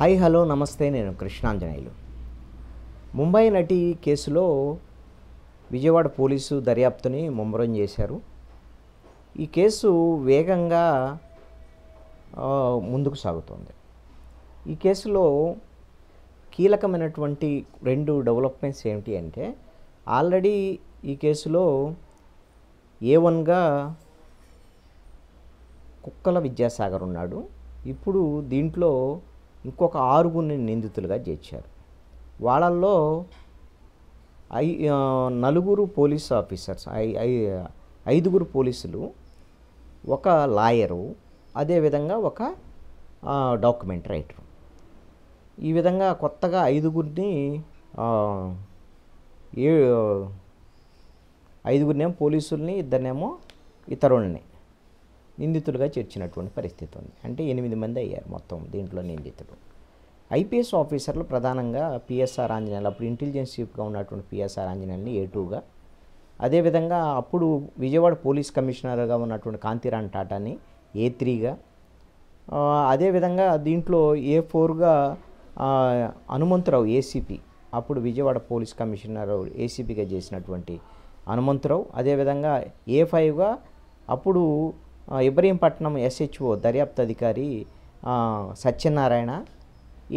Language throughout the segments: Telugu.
హాయ్ హలో నమస్తే, నేను కృష్ణాంజనేయులు. ముంబై నటి కేసులో విజయవాడ పోలీసు దర్యాప్తుని ముమ్మరం చేశారు. ఈ కేసు వేగంగా ముందుకు సాగుతోంది. ఈ కేసులో కీలకమైనటువంటి రెండు డెవలప్మెంట్స్ ఏమిటి అంటే, ఆల్రెడీ ఈ కేసులో A1గా కుక్కల విద్యాసాగర్ ఉన్నాడు. ఇప్పుడు దీంట్లో ఇంకొక 6 నిందితులుగా చేర్చారు. వాళ్ళల్లో 4 పోలీస్ ఆఫీసర్స్, 5 పోలీసులు, ఒక లాయరు, అదేవిధంగా ఒక డాక్యుమెంట్ రైటరు. ఈ విధంగా కొత్తగా 5గురిని 5గురినేమో పోలీసుల్ని, 2 ఇతరుల్ని నిందితులుగా చేర్చినటువంటి పరిస్థితి ఉంది. అంటే 8 మంది అయ్యారు మొత్తం దీంట్లో నిందితులు. ఐపీఎస్ ఆఫీసర్లు ప్రధానంగా పిఎస్ఆర్ ఆంజనేయులు, అప్పుడు ఇంటెలిజెన్స్ చీఫ్గా ఉన్నటువంటి పిఎస్ఆర్ ఆంజనేయుల్ని A2గా, అదేవిధంగా అప్పుడు విజయవాడ పోలీస్ కమిషనర్గా ఉన్నటువంటి కాంతిరాణ్ టాటాని A3గా, అదేవిధంగా దీంట్లో A4గా హనుమంతరావు ఏసీపీ, అప్పుడు విజయవాడ పోలీస్ కమిషనర్ ఏసీపీగా చేసినటువంటి హనుమంతరావు, అదేవిధంగా A5గా అప్పుడు ఇబ్రహీంపట్నం SHO దర్యాప్తు అధికారి సత్యనారాయణ,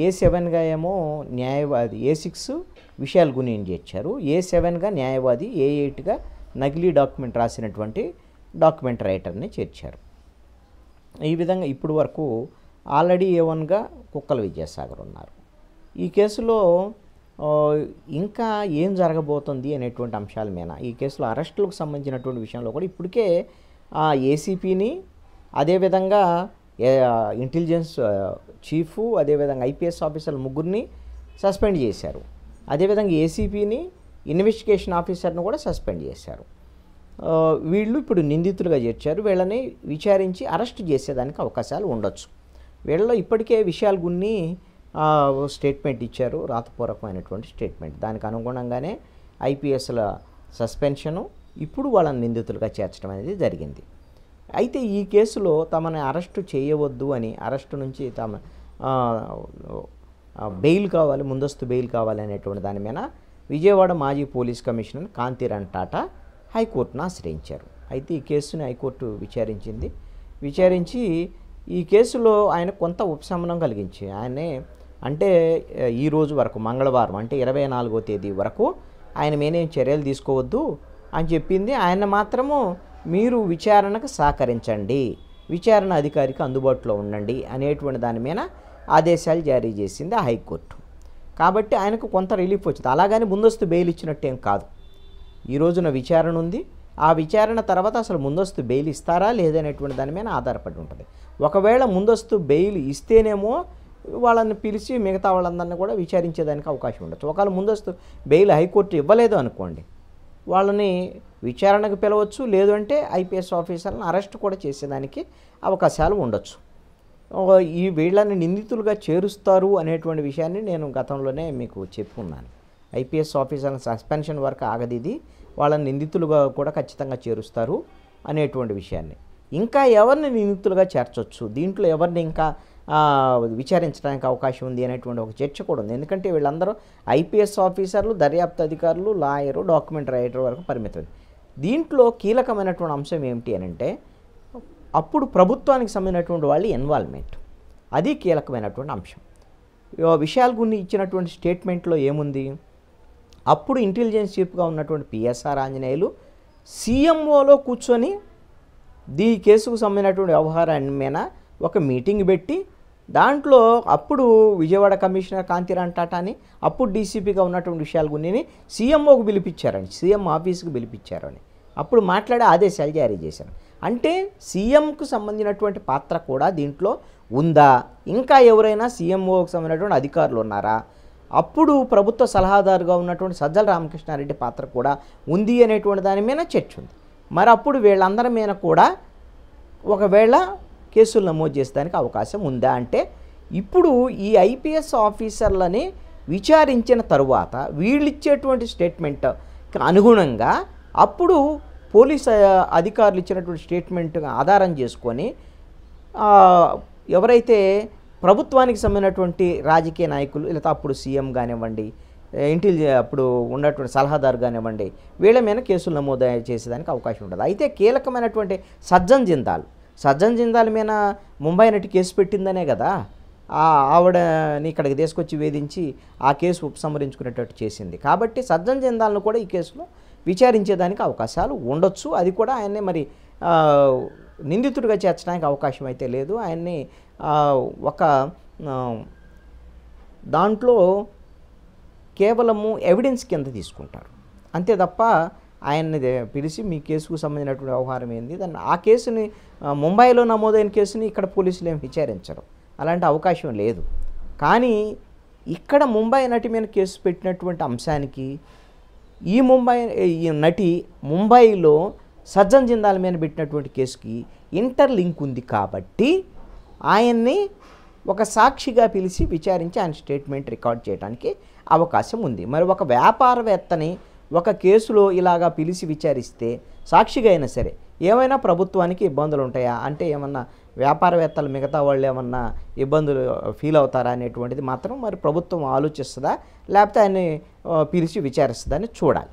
A7గా ఏమో న్యాయవాది, A6 విశాల్ గునిని చేర్చారు, A7గా న్యాయవాది, A8గా నకిలీ డాక్యుమెంట్ రాసినటువంటి డాక్యుమెంట్ రైటర్ని చేర్చారు. ఈ విధంగా ఇప్పుడు వరకు ఆల్రెడీ A1గా కుక్కల విద్యాసాగర్ ఉన్నారు. ఈ కేసులో ఇంకా ఏం జరగబోతుంది అనేటువంటి అంశాల మీద, ఈ కేసులో అరెస్టులకు సంబంధించినటువంటి విషయంలో కూడా ఇప్పటికే ఏసీపీని, అదేవిధంగా ఇంటెలిజెన్స్ చీఫ్, అదేవిధంగా ఐపీఎస్ ఆఫీసర్లు 3 సస్పెండ్ చేశారు. అదేవిధంగా ఏసీపీని, ఇన్వెస్టిగేషన్ ఆఫీసర్ను కూడా సస్పెండ్ చేశారు. వీళ్ళు ఇప్పుడు నిందితులుగా చేర్చారు. వీళ్ళని విచారించి అరెస్ట్ చేసేదానికి అవకాశాలు ఉండొచ్చు. వీళ్ళలో ఇప్పటికే విశాల్ గున్ని స్టేట్మెంట్ ఇచ్చారు, రాతపూర్వకమైనటువంటి స్టేట్మెంట్. దానికి అనుగుణంగానే ఐపీఎస్ల సస్పెన్షను, ఇప్పుడు వాళ్ళని నిందితులుగా చేర్చడం అనేది జరిగింది. అయితే ఈ కేసులో తమని అరెస్టు చేయవద్దు అని, అరెస్టు నుంచి తమ బెయిల్ కావాలి, ముందస్తు బెయిల్ కావాలి అనేటువంటి దాని మీద విజయవాడ మాజీ పోలీస్ కమిషనర్ కాంతిరాణ్ టాటా హైకోర్టును ఆశ్రయించారు. అయితే ఈ కేసుని హైకోర్టు విచారించి ఈ కేసులో ఆయన కొంత ఉపశమనం కలిగించి, ఆయనే అంటే ఈ రోజు వరకు, మంగళవారం అంటే 24వ తేదీ వరకు ఆయన మీదేం చర్యలు తీసుకోవద్దు అని చెప్పింది. ఆయన మాత్రము మీరు విచారణకు సహకరించండి, విచారణ అధికారికి అందుబాటులో ఉండండి అనేటువంటి దాని మీద ఆదేశాలు జారీ చేసింది ఆ హైకోర్టు. కాబట్టి ఆయనకు కొంత రిలీఫ్ వచ్చింది. అలాగని ముందస్తు బెయిల్ ఇచ్చినట్టేం కాదు. ఈ రోజున విచారణ ఉంది. ఆ విచారణ తర్వాత అసలు ముందస్తు బెయిల్ ఇస్తారా లేదనేటువంటి దాని మీద ఆధారపడి ఉంటుంది. ఒకవేళ ముందస్తు బెయిల్ ఇస్తేనేమో వాళ్ళని పిలిచి మిగతా వాళ్ళందరినీ కూడా విచారించేదానికి అవకాశం ఉండొచ్చు. ఒకవేళ ముందస్తు బెయిల్ హైకోర్టు ఇవ్వలేదు అనుకోండి, వాళ్ళని విచారణకు పిలవచ్చు, లేదు అంటే ఐపీఎస్ ఆఫీసర్లను అరెస్ట్ కూడా చేసేదానికి అవకాశాలు ఉండొచ్చు. ఈ వీళ్ళని నిందితులుగా చేరుస్తారు అనేటువంటి విషయాన్ని నేను గతంలోనే మీకు చెప్పుకున్నాను. ఐపీఎస్ ఆఫీసర్ల సస్పెన్షన్ వరకు ఆగది ఇది, వాళ్ళని నిందితులుగా కూడా ఖచ్చితంగా చేరుస్తారు అనేటువంటి విషయాన్ని. ఇంకా ఎవరిని నిందితులుగా చేర్చవచ్చు, దీంట్లో ఎవరిని ఇంకా విచారించడానికి అవకాశం ఉంది అనేటువంటి ఒక చర్చ కూడా ఉంది. ఎందుకంటే వీళ్ళందరూ ఐపీఎస్ ఆఫీసర్లు, దర్యాప్తు అధికారులు, లాయరు, డాక్యుమెంట్ రైటర్ వరకు పరిమితం. దీంట్లో కీలకమైనటువంటి అంశం ఏమిటి అని అంటే, అప్పుడు ప్రభుత్వానికి సంబంధించినటువంటి వాళ్ళ ఇన్వాల్వ్మెంట్, అది కీలకమైనటువంటి అంశం. విశాల్ గున్ని ఇచ్చినటువంటి స్టేట్మెంట్లో ఏముంది, అప్పుడు ఇంటెలిజెన్స్ చీఫ్గా ఉన్నటువంటి పిఎస్ఆర్ ఆంజనేయులు సీఎంఓలో కూర్చొని ఈ కేసుకు సంబంధించినటువంటి వ్యవహారాన్ని మీద ఒక మీటింగ్ పెట్టి, దాంట్లో అప్పుడు విజయవాడ కమిషనర్ కాంతిరాణ్ టాటాని, అప్పుడు డీసీపీగా ఉన్నటువంటి విశాల్ గున్నిని సీఎంఓకు పిలిపించారని, సీఎం ఆఫీస్కి పిలిపించారని అప్పుడు మాట్లాడే ఆదేశాలు జారీ చేశారు. అంటే సీఎంకు సంబంధించినటువంటి పాత్ర కూడా దీంట్లో ఉందా, ఇంకా ఎవరైనా సీఎంఓకి సంబంధించినటువంటి అధికారులు ఉన్నారా, అప్పుడు ప్రభుత్వ సలహాదారుగా ఉన్నటువంటి సజ్జల రామకృష్ణారెడ్డి పాత్ర కూడా ఉంది అనేటువంటి దాని మీద చర్చ ఉంది. మరి అప్పుడు వీళ్ళందరి మీద కూడా ఒకవేళ కేసులు నమోదు చేసేదానికి అవకాశం ఉందా అంటే, ఇప్పుడు ఈ ఐపీఎస్ ఆఫీసర్లని విచారించిన తరువాత వీళ్ళు ఇచ్చేటువంటి స్టేట్మెంట్కి అనుగుణంగా అప్పుడు పోలీస్ అధికారులు ఇచ్చినటువంటి స్టేట్మెంట్ ఆధారం చేసుకొని ఎవరైతే ప్రభుత్వానికి సంబంధించినటువంటి రాజకీయ నాయకులు లేదా అప్పుడు సీఎం కానివ్వండి, అప్పుడు ఉన్నటువంటి సలహాదారు కానివ్వండి, వీళ్ళ మీద కేసులు నమోదు చేసేదానికి అవకాశం ఉండదు. అయితే కీలకమైనటువంటి సజ్జన్ జిందాల్ మీద ముంబై నటి కేసు పెట్టిందనే కదా ఆవిడని ఇక్కడికి తీసుకొచ్చి వేధించి ఆ కేసు ఉపసంహరించుకునేటట్టు చేసింది. కాబట్టి సజ్జన్ జిందాల్ను కూడా ఈ కేసులో విచారించేదానికి అవకాశాలు ఉండొచ్చు. అది కూడా ఆయన్ని మరి నిందితుడిగా చేర్చడానికి అవకాశం అయితే లేదు. ఆయన్ని ఒక దాంట్లో కేవలము ఎవిడెన్స్ కింద తీసుకుంటారు అంతే తప్ప ఆయన్ని పిలిచి మీ కేసుకు సంబంధించినటువంటి వ్యవహారం ఏంది దాన్ని ఆ కేసుని ముంబైలో నమోదైన కేసుని ఇక్కడ పోలీసులు ఏమి విచారించరు, అలాంటి అవకాశం లేదు. కానీ ఇక్కడ ముంబై నటి మీద కేసు పెట్టినటువంటి అంశానికి ఈ నటి ముంబైలో సజ్జన్ జిందాల్ మీద పెట్టినటువంటి కేసుకి ఇంటర్లింక్ ఉంది. కాబట్టి ఆయన్ని ఒక సాక్షిగా పిలిచి విచారించి ఆయన స్టేట్మెంట్ రికార్డ్ చేయడానికి అవకాశం ఉంది. మరి ఒక వ్యాపారవేత్తని ఒక కేసులో ఇలాగా పిలిచి విచారిస్తే సాక్షిగా అయినా సరే ఏమైనా ప్రభుత్వానికి ఇబ్బందులు ఉంటాయా అంటే ఏమన్నా వ్యాపారవేత్తలు మిగతా వాళ్ళు ఏమన్నా ఇబ్బందులు ఫీల్ అవుతారా అనేటువంటిది మాత్రం మరి ప్రభుత్వం ఆలోచిస్తుందా లేకపోతే ఆయన్ని పిలిచి విచారిస్తుందా అని చూడాలి.